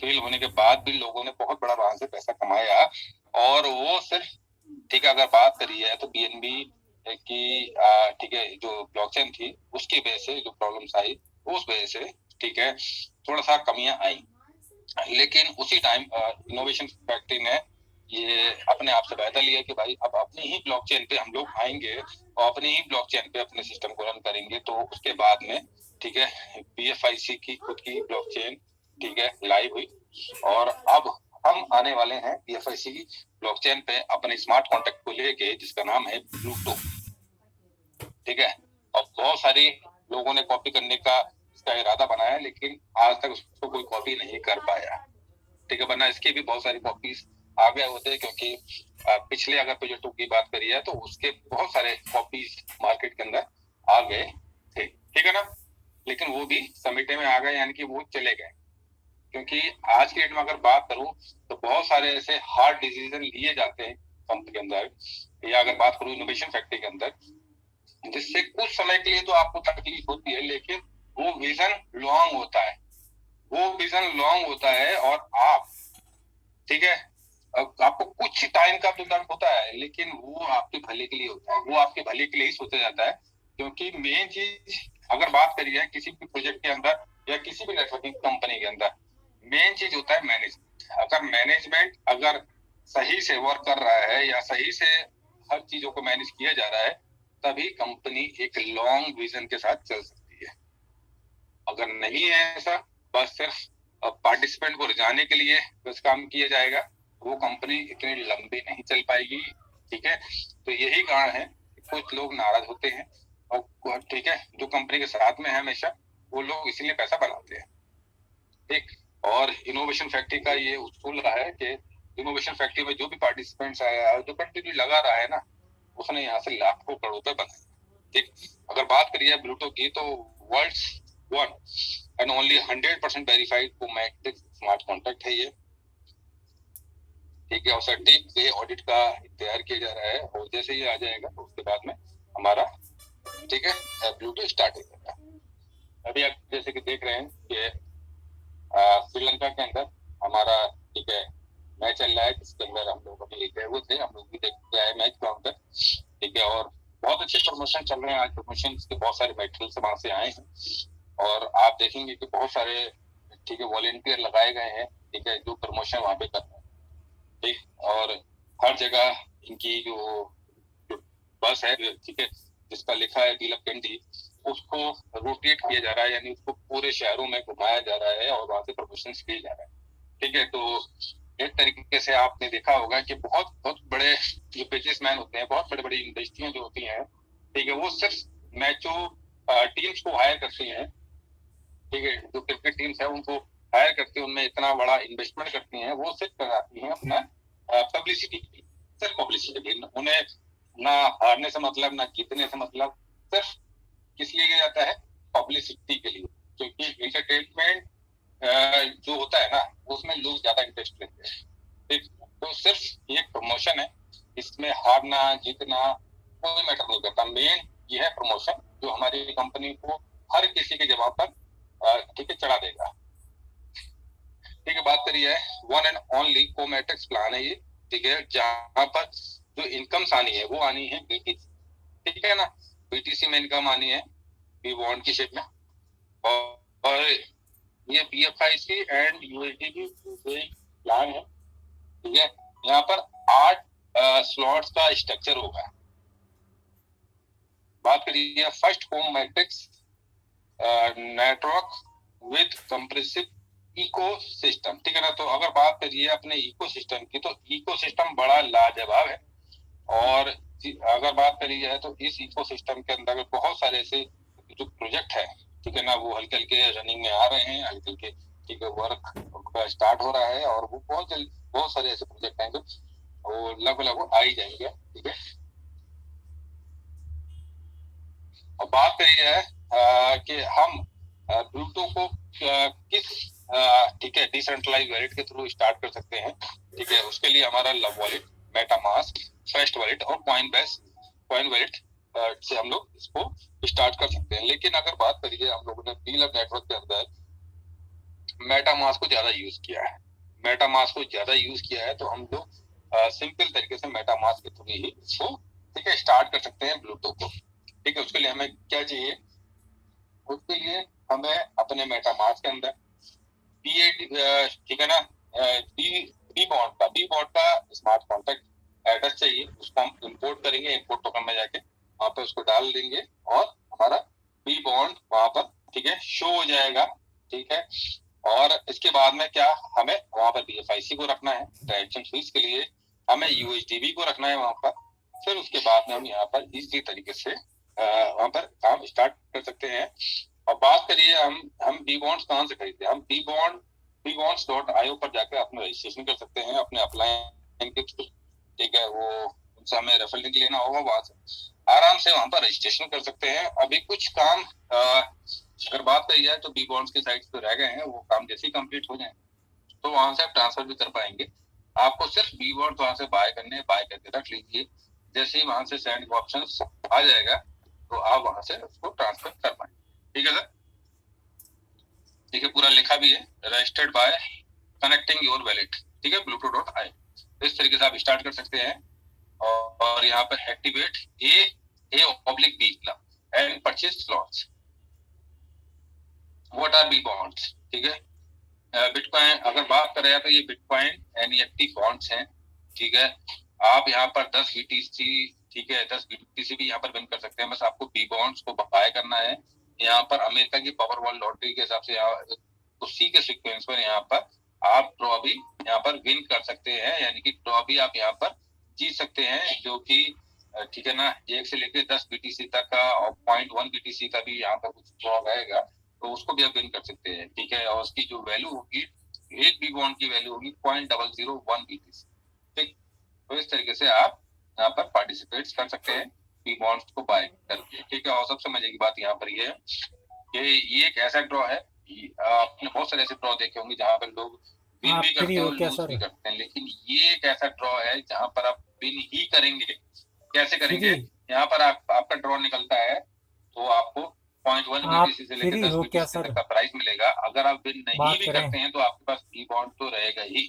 Fail होने के बाद भी लोगों ने बहुत बड़ा वहां से पैसा कमाया। और वो सिर्फ, ठीक है, अगर बात करी है तो बीएनबी की ठीक है, जो ब्लॉकचेन थी उसकी वजह से जो प्रॉब्लम्स आई, उस वजह से ठीक है थोड़ा सा कमियां आई। लेकिन उसी टाइम इनोवेशन फैक्ट्री ने ये अपने आप से वायदा लिया कि भाई अब अपनी ही ब्लॉकचेन पे हम लोग आएंगे और अपनी ही ब्लॉकचेन पे अपने सिस्टम को रन करेंगे। तो उसके बाद में ठीक है बीएफआईसी की खुद की ब्लॉकचेन ठीक है लाइव हुई। और अब हम आने वाले हैं बीएफआईसी की ब्लॉकचेन पे अपने स्मार्ट कॉन्ट्रैक्ट को लेके, जिसका नाम है ब्लूटो। ठीक है, और बहुत सारे लोगों ने कॉपी करने का इसका इरादा बनाया, लेकिन आज तक उसको कोई कॉपी नहीं कर पाया। ठीक है, वरना इसके भी बहुत सारी कॉपीज आ गए होते हैं, क्योंकि पिछले अगर प्रोजेक्ट की बात करी है तो उसके बहुत सारे कॉपीज मार्केट के अंदर आ गए थे। ठीक है ना, लेकिन वो भी समेटे में आ गए, यानी कि वो चले गए। क्योंकि आज की डेट में अगर बात करूं तो बहुत सारे ऐसे हार्ड डिसीजन लिए जाते हैं कंपनी के अंदर, या अगर बात करूं इनोवेशन फैक्ट्री के अंदर, जिससे कुछ समय के लिए तो आपको तकलीफ होती है, लेकिन वो विजन लॉन्ग होता है। वो विजन लॉन्ग होता है और आप ठीक है आपको कुछ टाइम का तो दर्द होता है, लेकिन वो आपके भले के लिए होता है। वो आपके भले के लिए ही सोचा जाता है। क्योंकि मेन चीज अगर बात करी है किसी भी प्रोजेक्ट के अंदर या किसी भी नेटवर्किंग कंपनी के अंदर, मेन चीज होता है मैनेजमेंट। अगर मैनेजमेंट अगर सही से वर्क कर रहा है या सही से हर चीजों को मैनेज किया जा रहा है, तभी कंपनी एक लॉन्ग विजन के साथ चल सकती है। अगर नहीं है ऐसा, बस सिर्फ पार्टिसिपेंट को रिझाने के लिए बस काम किया जाएगा, वो कंपनी इतनी लंबी नहीं चल पाएगी। ठीक है, तो यही कारण है कि कुछ लोग नाराज होते हैं। और ठीक है, जो कंपनी के साथ में है हमेशा, वो लोग इसीलिए पैसा बनाते हैं। ठीक, और इनोवेशन फैक्ट्री का ये उसूल रहा है कि इनोवेशन फैक्ट्री में जो भी पार्टिसिपेंट्स आया और जो कंटिन्यू लगा रहा है ना, उसने यहाँ से लाखों करोड़ रुपए बनाए। ठीक, अगर बात करिए ब्लूटो की, तो world's one and only 100% verified कोमैटिक स्मार्ट कॉन्ट्रैक्ट है ये। ठीक है, और सटीक पे ऑडिट का तैयार किया जा रहा है, और जैसे ही आ जाएगा तो उसके बाद में हमारा ठीक है ब्लूटो स्टार्ट हो जाएगा। अभी आप जैसे कि देख रहे हैं कि श्रीलंका के अंदर हमारा ठीक है मैच चल रहा है, जिसके अंदर हम लोग अभी गए हुए थे, हम लोग भी देख के आए मैच ग्राउंड पर। ठीक है, और बहुत अच्छे प्रमोशन चल रहे हैं। आज प्रमोशन के बहुत सारे मेटेरियल वहां से आए हैं, और आप देखेंगे कि बहुत सारे ठीक है वॉलेंटियर लगाए गए हैं। ठीक है, जो प्रमोशन वहां पे कर रहे हैं। ठीक, और हर जगह इनकी जो बस है ठीक है, जिसका लिखा है व्हील ऑफ कैंडी, उसको रोटेट किया जा रहा है, यानी उसको पूरे शहरों में घुमाया जा रहा है और वहां से प्रमोशन किया जा रहा है। ठीक है, तो एक तरीके से आपने देखा होगा कि बहुत बहुत बड़े जो बिजनेसमैन होते हैं, बहुत बड़ी बड़ी इंडस्ट्रियां जो होती हैं, ठीक है, वो सिर्फ मैचों टीम्स को हायर करती हैं। ठीक है, जो क्रिकेट टीम्स है उनको हायर करके उनमें इतना बड़ा इन्वेस्टमेंट करती हैं, वो सिर्फ कराती हैं अपना पब्लिसिटी के लिए, सिर्फ पब्लिसिटी के लिए। उन्हें ना हारने से मतलब, ना जीतने से मतलब, सिर्फ किस लिए किया जाता है? पब्लिसिटी के लिए। क्योंकि इंटरटेनमेंट जो होता है ना, उसमें लोग ज्यादा इंटरेस्ट लेते हैं। ठीक, तो सिर्फ ये प्रमोशन है, इसमें हारना जीतना कोई मैटर नहीं करता। मेन ये है प्रमोशन, जो हमारी कंपनी को हर किसी के जवाब पर ठीक है चढ़ा देगा। ठीक है, बात करिए वन एंड ओनली कोमैट्रिक्स प्लान है ये। ठीक है, जहां पर जो इनकम्स आनी है वो आनी है बीटीसी। ठीक है ना, बीटीसी में इनकम आनी है बी बॉन्ड की शेप में। और ये बीएफआईसी एंड यूएसडीबी प्लान है। ठीक है, यहाँ पर 8 स्लॉट्स का स्ट्रक्चर होगा। बात करिए first home matrix network with compressive ecosystem. ठीक है ना, तो अगर बात करिए अपने इकोसिस्टम की, तो इकोसिस्टम बड़ा लाजवाब है। और अगर बात करी जाए तो इस इकोसिस्टम के अंदर बहुत सारे ऐसे जो प्रोजेक्ट है, ठीक है ना, वो हल्के हल्के रनिंग में आ रहे हैं, हल्के हल्के ठीक है वर्क स्टार्ट हो रहा है, और वो बहुत जल्द बहुत सारे ऐसे प्रोजेक्ट हैं जो वो लगभग आ ही जाएंगे। ठीक है, और बात करी जाए कि हम ब्लूटो को किस ठीक है डिसेंट्रलाइज वॉलेट के थ्रू स्टार्ट कर सकते हैं। ठीक है, उसके लिए हमारा love wallet, MetaMask, fest wallet और कॉइन वॉलेट से हम लोग इसको स्टार्ट कर सकते हैं। लेकिन अगर बात करिए हम लोगों ने व्हील ऑफ नेटवर्क के अंदर मेटामास्क को ज्यादा यूज किया है, मेटामास्क को ज्यादा यूज किया है, तो हम लोग सिंपल तरीके से मेटामास्क के थ्रू ही इसको ठीक है स्टार्ट कर सकते हैं ब्लूटूथ को। ठीक है, उसके लिए हमें क्या चाहिए, उसके लिए हमें अपने मेटामास्क के अंदर ठीक है ना, बी बॉन्ड का स्मार्ट कॉन्टैक्ट एड्रेस चाहिए, उसको हम इंपोर्ट करेंगे, इंपोर्ट टोकन में जाके वहां पे उसको डाल देंगे और हमारा बी बॉन्ड वहां पर ठीक है शो हो जाएगा। ठीक है, और इसके बाद में क्या, हमें वहां पर BFIC को रखना है, ट्रांजेक्शन फीस के लिए हमें USDB को रखना है वहां पर। फिर उसके बाद में हम यहाँ पर इसी तरीके से वहां पर काम स्टार्ट कर सकते हैं। और बात करिए हम बी बॉन्ड्स कहाँ से खरीदते हैं, हम bbonds.io पर जाकर अपना रजिस्ट्रेशन कर सकते हैं अपने अपलाइन के थ्रू। ठीक है, वो उनसे हमें रेफरल लिंक लेना होगा, वहां से आराम से वहां पर रजिस्ट्रेशन कर सकते हैं। अभी कुछ काम अगर बात करी जाए तो बी बॉन्ड्स के साइट्स पे रह गए हैं, वो काम जैसे ही कंप्लीट हो जाए तो वहां से आप ट्रांसफर भी कर पाएंगे। आपको सिर्फ बी बॉन्ड वहां से बाय करके रख लीजिए, जैसे ही वहां से सेंड का ऑप्शन आ जाएगा तो आप वहां से उसको ट्रांसफर कर पाएंगे। ठीक है सर, ठीक है, पूरा लिखा भी है, registered bye connecting your wallet. ठीक है, bluetooth.io, इस तरीके से आप स्टार्ट कर सकते हैं। और यहाँ पर activate A/B and purchase slots. What are B bonds? ठीक है, बिटकॉइन अगर बात करें तो ये बिटकॉइन NEFT बॉन्ड्स हैं। ठीक है, आप यहाँ पर 10 BTC, ठीक है 10 BTC भी यहाँ पर विन कर सकते हैं, बस आपको बी बॉन्ड्स को बाय करना है। यहाँ पर अमेरिका की पावरबॉल लॉटरी के हिसाब से उसी के सीक्वेंस पर यहाँ पर आप ड्रॉ भी यहाँ पर विन कर सकते हैं, यानी कि ड्रॉ भी आप यहाँ पर जीत सकते हैं, जो कि ठीक है ना 1 से लेकर 10 BTC तक का और 0.1 BTC का भी यहाँ पर कुछ ड्रॉ रहेगा, तो उसको भी आप विन कर सकते हैं। ठीक है, और उसकी जो वैल्यू होगी, एक बी बॉन्ड की वैल्यू होगी 0.001 BTC। ठीक, तो इस तरीके से आप यहाँ पर पार्टिसिपेट कर सकते हैं बी बॉन्ड्स को बाय करके। ठीक है, और सबसे मजे की बात यहाँ पर ये है कि ये एक ऐसा ड्रॉ है, आपने बहुत सारे ऐसे ड्रॉ देखे होंगे जहाँ पर लोग विन भी करते हैं और लूज भी करते हैं, लेकिन ये एक ऐसा ड्रॉ है जहाँ पर आप विन ही करेंगे। कैसे करेंगे, यहाँ पर आपका ड्रॉ निकलता है तो आपको 0.1 BTC से लेकर 10 BTC तक का प्राइस मिलेगा। अगर आप विन नहीं भी करते हैं तो आपके पास बी बॉन्ड तो रहेगा ही।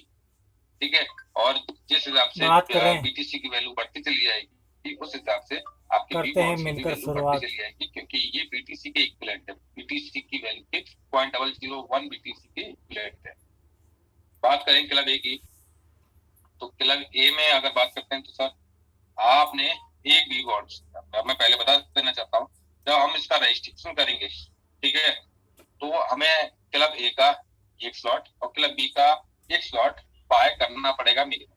ठीक है, और जिस हिसाब से BTC की वैल्यू बढ़ती चली जाएगी उस हिसाब से आपकी बी बॉन्ड्स की वैल्यू बढ़ती चली जाएगी, क्योंकि ये BTC के इक्विवेलेंट है, BTC की वैल्यू के 0.001 BTC के इक्विवेलेंट है। बात करें क्लब ए की, तो क्लब ए में अगर बात करते हैं तो सर आपने एक बी बॉन्ड्स, मैं पहले बता देना चाहता हूँ, जब हम इसका रजिस्ट्रेशन करेंगे ठीक है तो हमें क्लब ए का एक स्लॉट और क्लब बी का एक स्लॉट बाय करना पड़ेगा मिनिमम।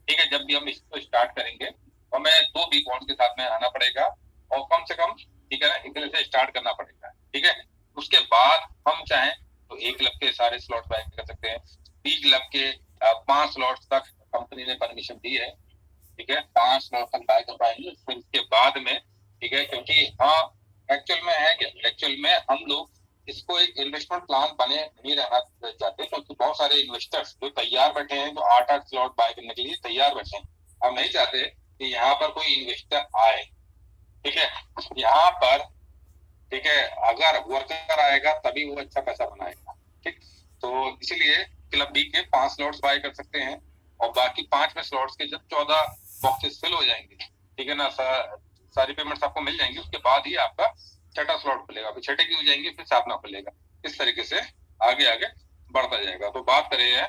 ठीक है, जब भी हम इसको स्टार्ट करेंगे हमें 2 बी बॉन्ड के साथ में आना पड़ेगा और कम से कम ठीक है ना इतने से स्टार्ट करना पड़ेगा। ठीक है, उसके बाद हम चाहें तो एक क्लब के सारे स्लॉट बाय कर सकते हैं, बी क्लब के 5 स्लॉट्स तक कंपनी ने परमिशन दी है। ठीक है, 5 स्लॉट तक बाय कर पाएंगे। फिर उसके बाद में ठीक है, क्योंकि हाँ एक्चुअल में है क्या, एक्चुअल में हम लोग इसको एक इन्वेस्टमेंट प्लान बने नहीं रहना चाहते, क्योंकि बहुत सारे इन्वेस्टर्स जो तैयार बैठे हैं, जो 8-8 स्लॉट बाय करने के लिए तैयार बैठे हैं। हम नहीं चाहते कि यहाँ पर कोई इन्वेस्टर आए। ठीक है, यहाँ पर ठीक है अगर वर्कर आएगा तभी वो अच्छा पैसा बनाएगा। ठीक, तो इसीलिए क्लब बी के 5 स्लॉट्स बाय कर सकते हैं और बाकी 5 में स्लॉट्स के जब 14 बॉक्सेस फिल हो जाएंगे ठीक है ना, सारी पेमेंट्स आपको मिल जाएंगी, उसके बाद ही आपका छठा स्लॉट खुलेगा, फिर छठे की हो जाएंगे फिर 7वां खुलेगा, इस तरीके से आगे आगे बढ़ता जाएगा। तो बात करें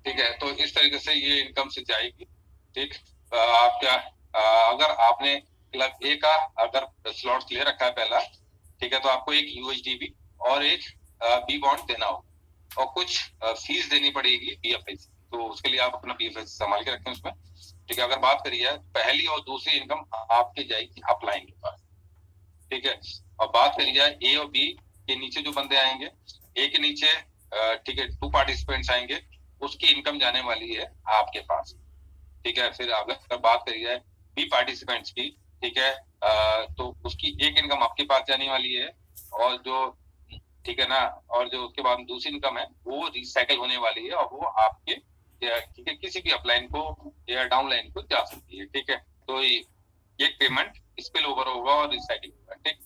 ठीक है, तो इस तरीके से ये इनकम से जाएगी। ठीक, आप क्या अगर आपने क्लब ए का अगर स्लॉट्स ले रखा है पहला ठीक है, तो आपको एक USDB और एक बी बॉन्ड देना होगा और कुछ फीस देनी पड़ेगी BFIC, तो उसके लिए आप अपना BFIC संभाल के रखें उसमें। ठीक है, अगर बात करिए पहली और दूसरी इनकम आपके जाएगी अपलाइन के पास। ठीक है, और बात करी जाए ए और बी के नीचे जो बंदे आएंगे, ए के नीचे ठीक है 2 पार्टिसिपेंट्स आएंगे, उसकी इनकम जाने वाली है आपके पास। ठीक है, फिर अगर बात करी जाए बी पार्टिसिपेंट्स की ठीक है तो उसकी एक इनकम आपके पास जाने वाली है, और जो ठीक है ना, और जो उसके बाद दूसरी इनकम है वो रिसाइकल होने वाली है और वो आपके ठीक है किसी भी अपलाइन को या डाउनलाइन को जा सकती है। ठीक है, तो एक पेमेंट स्पिल ओवर होगा और रिसाइकिल होगा। ठीक,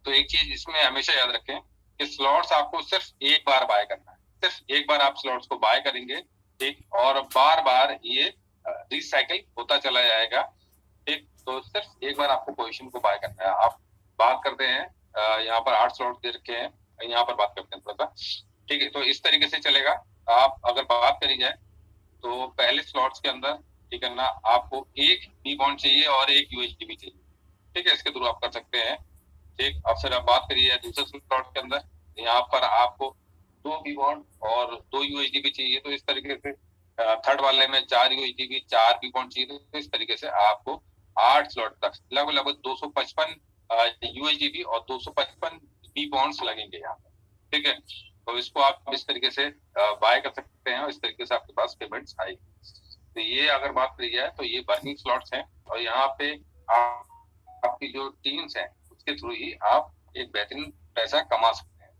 तो एक चीज इसमें हमेशा याद रखें कि स्लॉट्स आपको सिर्फ एक बार बाय करना है, सिर्फ एक बार आप स्लॉट्स को बाय करेंगे, ठीक, और बार बार ये रिसाइकिल होता चला जाएगा, ठीक। तो सिर्फ एक बार आपको पोजीशन को बाय करना है। आप बात करते हैं यहाँ पर 8 स्लॉट दे रखे हैं, यहाँ पर बात करते हैं थोड़ा सा, ठीक है। तो इस तरीके से चलेगा। आप अगर बात करी जाए तो पहले स्लॉट्स के अंदर, ठीक है ना, आपको एक बी बॉन्ड चाहिए और एक यूएसडी भी चाहिए, ठीक है। इसके थ्रू आप कर सकते हैं, ठीक। अब फिर आप बात करिए दूसरे स्लॉट के अंदर, यहाँ पर आपको 2 बी बॉन्ड और 2 यूएसडी भी चाहिए। तो इस तरीके से थर्ड वाले में 4 यूएसडी भी, 4 बी बॉन्ड चाहिए। तो इस तरीके से आपको 8 स्लॉट तक लगभग 255 यूएसडी और 255 बी बॉन्ड्स लगेंगे यहाँ पर, ठीक है। तो इसको आप इस तरीके से बाय कर सकते हैं और इस तरीके से आपके पास पेमेंट्स आएगी। तो ये अगर बात करी जाए तो ये वर्किंग स्लॉट्स हैं, और यहाँ पे आपकी जो टीम्स हैं उसके थ्रू ही आप एक बेहतरीन पैसा कमा सकते हैं,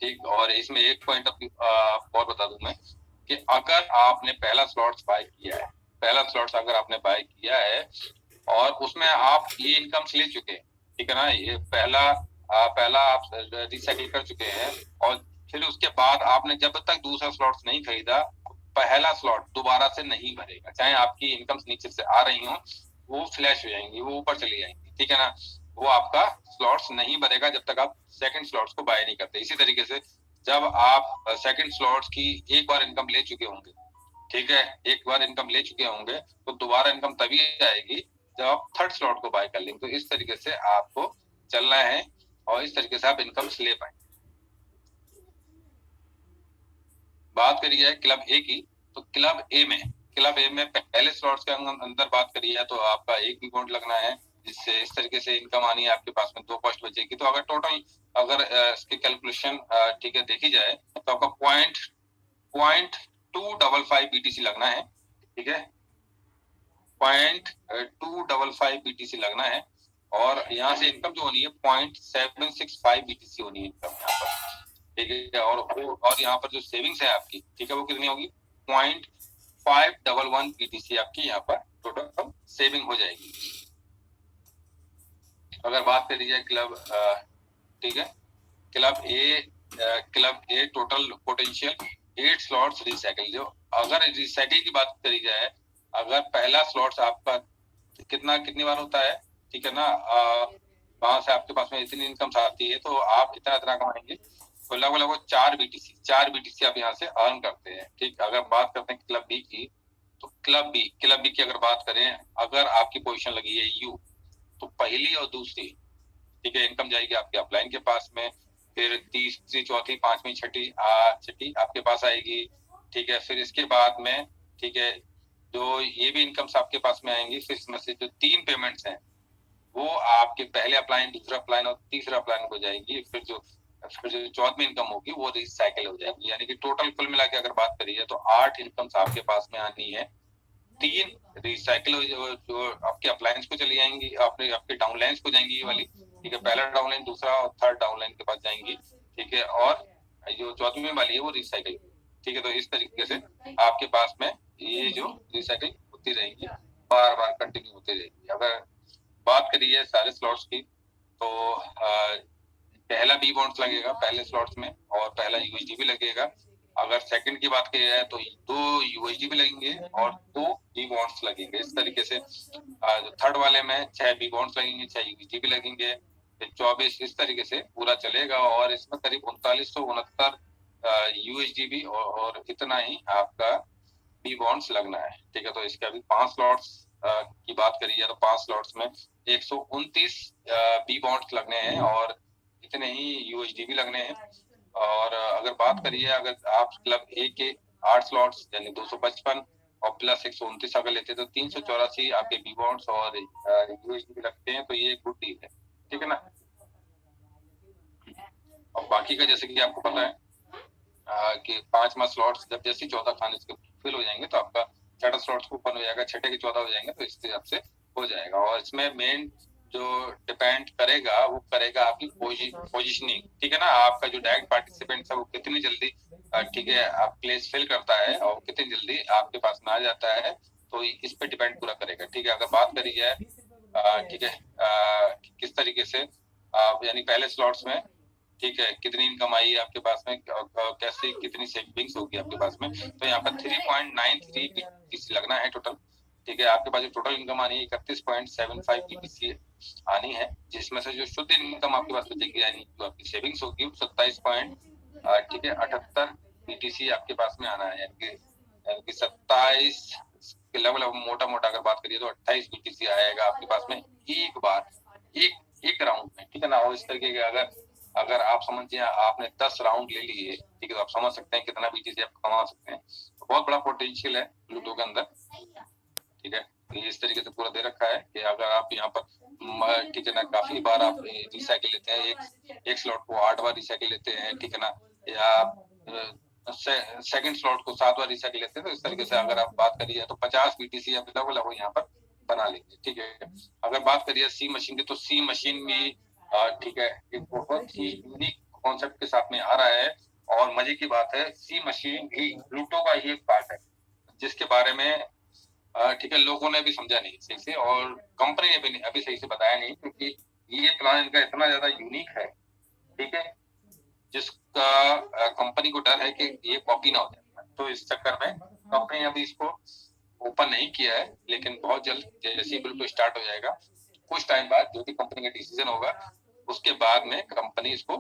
ठीक। और इसमें एक पॉइंट और बता दूं मैं कि अगर आपने पहला स्लॉट्स बाय किया है, पहला स्लॉट्स अगर आपने बाय किया है और उसमें आप ये इनकम्स ले चुके हैं, ठीक है ना, ये पहला आप रिसाइकिल कर चुके हैं, और फिर उसके बाद आपने जब तक दूसरा स्लॉट्स नहीं खरीदा, पहला स्लॉट दोबारा से नहीं भरेगा। चाहे आपकी इनकम्स नीचे से आ रही हो, वो फ्लैश हो जाएंगी, वो ऊपर चली जाएंगी, ठीक है ना। वो आपका स्लॉट्स नहीं भरेगा जब तक आप सेकंड स्लॉट्स को बाय नहीं करते। इसी तरीके से जब आप सेकंड स्लॉट्स की एक बार इनकम ले चुके होंगे, ठीक है, एक बार इनकम ले चुके होंगे, तो दोबारा इनकम तभी आएगी जब आप थर्ड स्लॉट को बाय कर लेंगे। तो इस तरीके से आपको चलना है और इस तरीके से आप इनकम ले पाएंगे। बात करी जाए क्लब ए की, तो क्लब ए में पहले स्लॉट्स के अंदर बात करी है तो आपका एक भी बॉन्ड लगना है, जिससे इस तरीके से इनकम आनी है, आपके पास में 2 कॉस्ट बचेगी। तो अगर टोटल अगर इसकी कैलकुलेशन ठीक है देखी जाए तो आपका पॉइंट 255 बीटीसी लगना है, ठीक है, 0.255 बीटीसी लगना है। और यहाँ से इनकम जो होनी है 0.765 बीटीसी होनी है इनकम यहाँ पर, ठीक है। और यहाँ पर जो सेविंग्स है आपकी, ठीक है, वो कितनी होगी 0.511 बीटीसी आपकी यहाँ पर टोटल सेविंग हो जाएगी। अगर बात करी जाए क्लब, ठीक है, क्लब ए टोटल पोटेंशियल 8 स्लॉट्स रिसाइकिल। जो अगर रिसाइकिल की बात करी जाए, अगर पहला स्लॉट्स आपका कितनी बार होता है, ठीक है ना, वहां से आपके पास में इतनी इनकम आती है तो आप इतना कमाएंगे। तो लगभग 4 बीटीसी आप यहाँ से अर्न करते हैं, ठीक। अगर बात करते हैं क्लब बी की, तो क्लब बी की अगर बात करें, अगर आपकी पोजीशन लगी है यू, तो पहली और दूसरी, ठीक है, इनकम जाएगी आपके अपलाइन के पास में, फिर तीसरी, चौथी, पांचवी, छठी आपके पास आएगी, ठीक है। फिर इसके बाद में, ठीक है, जो ये भी इनकम्स आपके पास में आएंगी। फिर इसमें से जो 3 पेमेंट्स हैं वो आपके पहले अप्लाइन, दूसरा अप्लाइन और तीसरा अप्लाइन हो जाएंगी। फिर जो चौथी इनकम होगी वो रिसाइकिल हो जाएगी। यानी कि टोटल कुल मिला के अगर बात करिए तो 8 इनकम्स आपके पास में आनी है। 3 रिसाइकिल जो आपके अप्लायंस को चली जाएंगी, आपके डाउनलाइंस को जाएंगी ये वाली, ठीक है, पहला डाउनलाइन, दूसरा और थर्ड डाउनलाइन के पास जाएंगी, ठीक है। और जो चौथी वाली है वो रिसाइकिल, ठीक है। तो इस तरीके से आपके पास में ये जो रिसाइकिल होती रहेगी, बार बार कंटिन्यू होती रहेगी। अगर बात करिए सारे स्लॉट्स की, तो पहला बी बॉन्ड्स लगेगा पहले स्लॉट्स में और पहला यूएसडी भी लगेगा। अगर सेकंड की बात की जाए तो 2 यूएसडी भी लगेंगे और 2 बी बॉन्ड्स लगेंगे। इस तरीके से थर्ड वाले में 6 बी बॉन्ड्स लगेंगे, 6 यूएसडी भी लगेंगे, 24, इस तरीके से पूरा चलेगा। और इसमें करीब 3969 यूएसडी भी और इतना ही आपका बी बॉन्ड्स लगना है, ठीक है। तो इसके अभी 5 स्लॉट्स की बात करी जाए तो 5 स्लॉट्स में 129 बी बॉन्ड्स लगने हैं और इतने ही यूएसडी भी लगने हैं। और अगर बात करिए, अगर आप क्लब ए के 8 स्लॉट्स यानी 255 और प्लस 129 अगर लेते तो 384 आपके बी बॉन्ड्स और यूएसडी भी लगते हैं। तो ये गुड डील है, ठीक है ना। और बाकी का जैसे कि आपको पता है कि 5वां स्लॉट्स जब जैसे 14 खाने के फिल हो जाएंगे तो आपका छठा स्लॉट्स ओपन हो जाएगा, छठे के 14 हो जाएंगे, तो इस हिसाब से हो जाएगा। और इसमें मेन जो डिपेंड करेगा वो करेगा आपकी पोजीशनिंग, ठीक है ना। आपका जो डायरेक्ट पार्टिसिपेंट है वो कितनी जल्दी, ठीक है, आप प्लेस फिल करता है और कितनी जल्दी आपके पास में आ जाता है, तो इस पे डिपेंड पूरा करेगा, ठीक है। अगर बात करी जाए, ठीक है, किस तरीके से आप यानी पहले स्लॉट्स में ठीक है, कितनी इनकम आई है आपके पास में, कैसे कितनी सेविंग्स होगी आपके पास में। तो यहाँ पर 3.93 बीटीसी लगना है टोटल। ठीक है, आपके पास जो टोटल इनकम आनी है 31.75 बीटीसी आनी है, जिसमें से जो शुद्ध इनकम आपके पास बचेगी यानी जो आपकी सेविंग्स होगी 27.78 बीटीसी आपके पास में आना है, यानी कि 27 के लगभग मोटा मोटा अगर बात करिए तो 28 बीटीसी आएगा आपके पास में एक बार, एक राउंड में। ठीक है ना। और इस तरीके के अगर आप समझिए आपने 10 राउंड ले लिए, ठीक है, तो आप समझ सकते हैं कितना बीटीसी आप कमा सकते हैं। तो बहुत बड़ा पोटेंशियल है लूडो के अंदर। ठीक है, तो इस तरीके से पूरा दे रखा है कि अगर आप यहाँ पर ठीक है ना काफी बार आप रिसाइकिल लेते हैं, एक स्लॉट को 8 बार रिसाइकिल लेते हैं, ठीक है ना, या सेकंड स्लॉट को 7 बार रिसाइकिल लेते हैं, तो इस तरीके से अगर आप बात करिए तो 50 बीटीसी अवेलेबल यहाँ पर बना लेंगे। ठीक है, अगर बात करिए सी मशीन की, तो सी मशीन भी ठीक है एक बहुत ही यूनिक कॉन्सेप्ट के साथ में आ रहा है। और मजे की बात है, सी मशीन भी प्लूटो का ही एक पार्ट है, जिसके बारे में ठीक है लोगों ने भी समझा नहीं सही से, और कंपनी ने भी अभी सही से बताया नहीं, क्योंकि ये प्लान इनका इतना ज्यादा यूनिक है, ठीक है, जिसका कंपनी को डर है कि ये कॉपी ना हो जाए। तो इस चक्कर में कंपनी ने अभी इसको ओपन नहीं किया है, लेकिन बहुत जल्द जैसे ही बिल्कुल स्टार्ट हो जाएगा, कुछ टाइम बाद जो भी कंपनी का डिसीजन होगा, उसके बाद में कंपनी इसको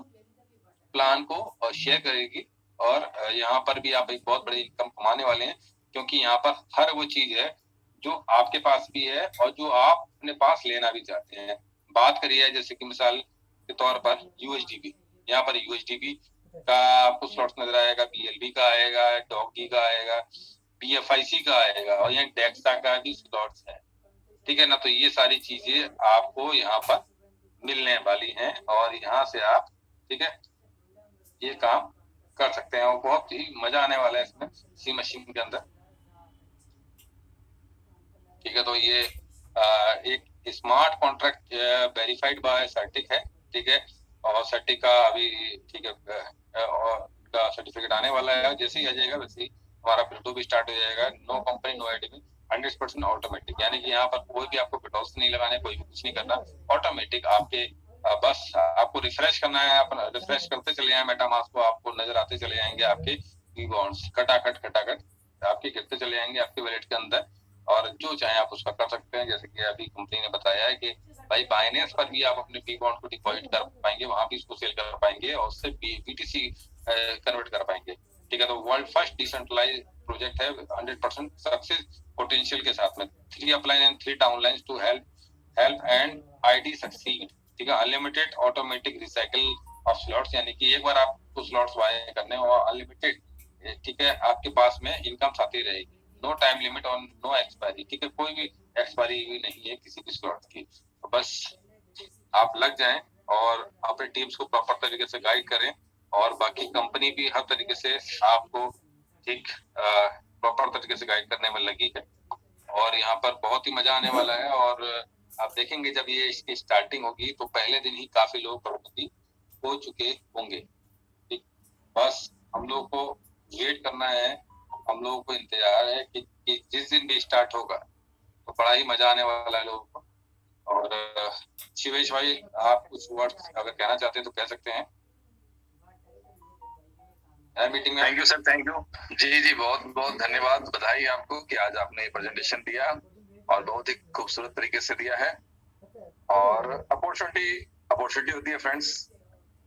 प्लान को शेयर करेगी। और यहाँ पर भी आप एक बहुत बड़ी इनकम कमाने वाले हैं, क्योंकि यहाँ पर हर वो चीज है जो आपके पास भी है और जो आप अपने पास लेना भी चाहते हैं। बात करिए जैसे कि मिसाल के तौर पर यूएसडीबी, यहाँ पर यूएसडीबी का आपको स्लॉट्स नजर आएगा, बीएलबी का आएगा, डॉगी का आएगा, बीएफआईसी का आएगा, और यहाँ डेक्सा का भी स्लॉट्स है। ठीक है ना। तो ये सारी चीजें आपको यहाँ पर मिलने वाली हैं, और यहाँ से आप ठीक है ये काम कर सकते हैं, और बहुत ही मजा आने वाला है इसमें सी मशीन के अंदर। ठीक है, तो ये एक स्मार्ट कॉन्ट्रैक्ट वेरीफाइड बाय सर्टिक है। ठीक है, और सर्टिक का अभी ठीक है और का सर्टिफिकेट आने वाला है, जैसे ही आ जाएगा वैसे ही हमारा प्लूटो भी स्टार्ट हो जाएगा। No company no admin, 100% automatic, यानी कि यहाँ पर कोई भी आपको विंडोज नहीं लगाने, कोई भी कुछ नहीं करना, ऑटोमेटिक आपके बस आपको रिफ्रेश करना है, अपना रिफ्रेश करते चले जाए मेटामास्क को, आपको नजर आते चले जाएंगे आपके बी बॉन्ड्स खटाखट आपके गिरते चले जाएंगे आपके वॉलेट के अंदर, और जो चाहे आप उसका कर सकते हैं। जैसे कि अभी कंपनी ने बताया है कि भाई बाइनेंस पर भी आप अपने बी बॉन्ड को डिपॉजिट कर पाएंगे, वहां भी इसको सेल कर पाएंगे और उससे बीटीसी कन्वर्ट कर पाएंगे। ठीक है, तो वर्ल्ड फर्स्ट डिसेंट्रलाइज प्रोजेक्ट है 100% सक्सेस पोटेंशियल के साथ में, 3 upline and 3 downlines to help and ID succeed. ठीक है, unlimited automatic recycle of slots, यानी कि एक बार आपको स्लॉट्स बाय करने और अनलिमिटेड ठीक है आपके पास में इनकम आती रहेगी। नो टाइम लिमिट और नो एक्सपायरी। ठीक है, कोई भी एक्सपायरी भी नहीं है किसी भी स्लॉट की। तो बस आप लग जाएं और अपने टीम्स को प्रॉपर तरीके से गाइड करें, और बाकी कंपनी भी हर तरीके से आपको ठीक प्रॉपर तरीके से गाइड करने में लगी है, और यहाँ पर बहुत ही मजा आने वाला है। और आप देखेंगे जब ये इसकी स्टार्टिंग होगी तो पहले दिन ही काफी लोग करोड़पति हो चुके होंगे। ठीक, बस हम लोग को वेट करना है, हम लोगों को इंतजार है कि जिस दिन भी स्टार्ट होगा तो बड़ा ही मजा आने वाला है लोगों को। और शिवेश भाई आप कुछ वर्ड्स अगर कहना चाहते हैं तो कह सकते हैं मीटिंग में। Thank you sir, thank you. जी बहुत बहुत धन्यवाद, बधाई आपको कि आज आपने प्रेजेंटेशन दिया और बहुत ही खूबसूरत तरीके से दिया है। और अपॉर्चुनिटी होती है फ्रेंड्स,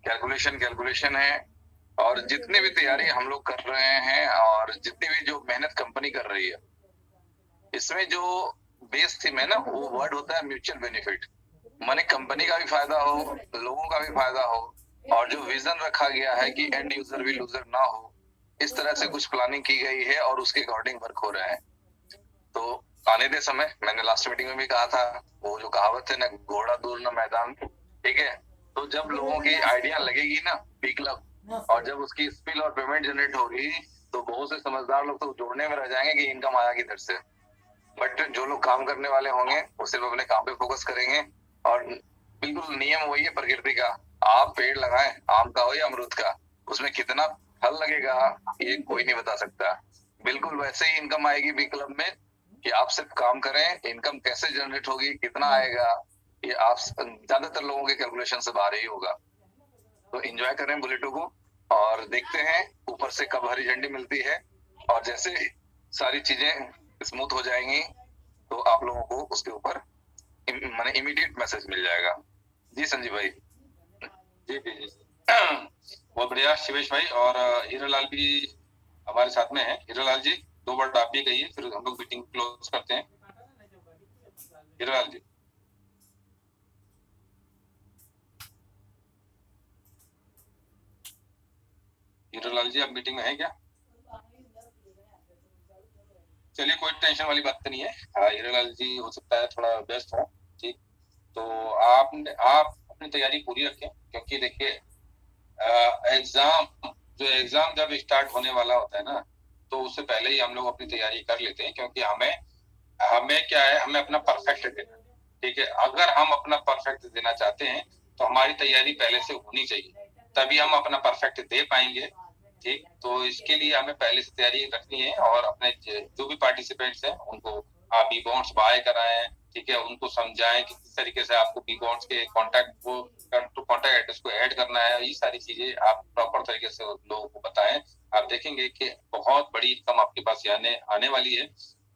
कैलकुलेशन है, और जितनी भी तैयारी हम लोग कर रहे हैं और जितनी भी जो मेहनत कंपनी कर रही है, इसमें जो बेस थीम है ना, वो वर्ड होता है म्यूचुअल बेनिफिट। माने कंपनी का भी फायदा हो, लोगों का भी फायदा हो, और जो विजन रखा गया है कि एंड यूजर भी लूजर ना हो, इस तरह से कुछ प्लानिंग की गई है और उसके अकॉर्डिंग वर्क हो रहा है। तो आने दे समय, मैंने लास्ट मीटिंग में भी कहा था, वो जो कहावत है ना, घोड़ा दूर ना मैदान। ठीक है, तो जब लोगों की आइडिया लगेगी ना पी क्लब, और जब उसकी स्पिल और पेमेंट जनरेट होगी, तो बहुत से समझदार लोग तो जोड़ने में रह जाएंगे कि इनकम आया किधर से। बट जो लोग काम करने वाले होंगे वो सिर्फ अपने काम पे फोकस करेंगे। और बिल्कुल नियम वही है प्रकृति का, आप पेड़ लगाएं, आम का हो या अमरूद का, उसमें कितना फल लगेगा ये कोई नहीं बता सकता। बिल्कुल वैसे ही इनकम आएगी बी क्लब में, कि आप सिर्फ काम करें, इनकम कैसे जनरेट होगी, कितना आएगा, ये आप ज्यादातर लोगों के कैलकुलेशन से बाहर ही होगा। तो एंजॉय करें बुलेटो को और देखते हैं ऊपर से कब हरी झंडी मिलती है, और जैसे सारी चीजें स्मूथ हो जाएंगी तो आप लोगों को उसके ऊपर माने इमीडिएट मैसेज मिल जाएगा। जी संजीव भाई। जी जी जी बहुत बढ़िया शिवेश भाई। और हीरालाल भी हमारे साथ में है। हीरालाल जी 2 वर्ड आप भी कहिए, फिर हम लोग मीटिंग क्लोज करते हैं। हीरालाल जी। हीरालाल जी आप मीटिंग में हैं क्या? चलिए कोई टेंशन वाली बात नहीं है। हीरालाल जी हो सकता है थोड़ा व्यस्त हो। ठीक, तो आप अपनी तैयारी पूरी रखें, क्योंकि देखिए एग्जाम जब स्टार्ट होने वाला होता है ना, तो उससे पहले ही हम लोग अपनी तैयारी कर लेते हैं, क्योंकि हमें हमें क्या है, हमें अपना परफेक्ट देना। ठीक है, अगर हम अपना परफेक्ट देना चाहते हैं तो हमारी तैयारी पहले से होनी चाहिए, तभी हम अपना परफेक्ट दे पाएंगे। ठीक, तो इसके लिए हमें पहले से तैयारी रखनी है, और अपने जो भी पार्टिसिपेंट्स हैं उनको आप बी बॉन्ड्स बाय कराएं। ठीक है, उनको समझाएं कि किस तरीके से आपको बी बॉन्ड्स के कॉन्टैक्ट एड्रेस को ऐड करना है। ये सारी चीजें आप प्रॉपर तरीके से लोगों को बताएं। आप देखेंगे कि बहुत बड़ी इनकम आपके पास आने वाली है।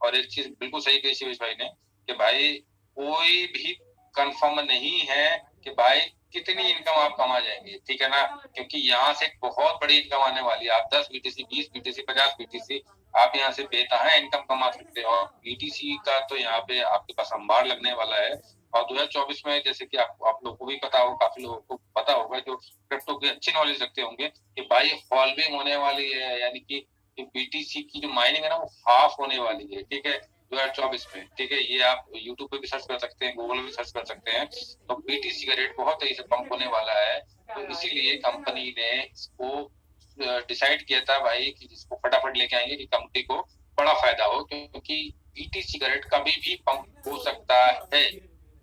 और एक चीज बिल्कुल सही कही शिवेश भाई ने कि भाई कोई भी कंफर्म नहीं है कि भाई कितनी इनकम आप कमा जाएंगे। ठीक है ना, क्योंकि यहाँ से बहुत बड़ी इनकम आने वाली है। आप 10 बीटीसी, 20 बीटीसी, 50 बीटीसी आप यहाँ से बेतहा इनकम कमा सकते हो। बीटीसी का तो यहाँ पे आपके पास अंबार लगने वाला है। और 2024 में जैसे कि आप लोगों को भी पता होगा, काफी लोगों को पता होगा जो क्रिप्टो की अच्छी नॉलेज रखते होंगे, कि भाई हॉल्विंग होने वाली है, यानी कि बीटीसी की जो माइनिंग है ना वो हाफ होने वाली है। ठीक है, 2024 में। ठीक है, ये आप यूट्यूब पे भी सर्च कर सकते हैं, गूगल भी सर्च कर सकते हैं। तो बीटीसी का रेट बहुत तेजी से पंप होने वाला है। तो इसीलिए कंपनी ने इसको डिसाइड किया था भाई कि इसको फटाफट लेके आएंगे कि कंपनी को बड़ा फायदा हो, क्योंकि बीटीसी का रेट कभी भी पंप हो सकता है।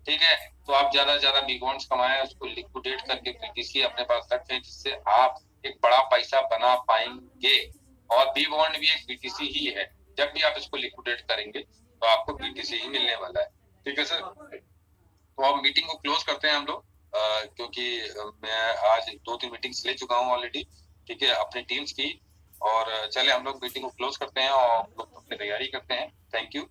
ठीक है, तो आप ज्यादा से ज्यादा बी बॉन्ड्स कमाएं, उसको लिक्विडेट करके बीटीसी अपने पास रखें, जिससे आप एक बड़ा पैसा बना पाएंगे। और बी बॉन्ड भी एक बीटीसी ही है। जब भी आप इसको लिक्विडेट करेंगे तो आपको बीटीसी ही मिलने वाला है। ठीक है सर, तो अब मीटिंग को क्लोज करते हैं हम लोग, क्योंकि मैं आज 2-3 मीटिंग्स ले चुका हूँ ऑलरेडी। ठीक है, अपनी टीम्स की। और चले हम लोग मीटिंग को क्लोज करते हैं और हम लोग अपनी तैयारी करते हैं। Thank you.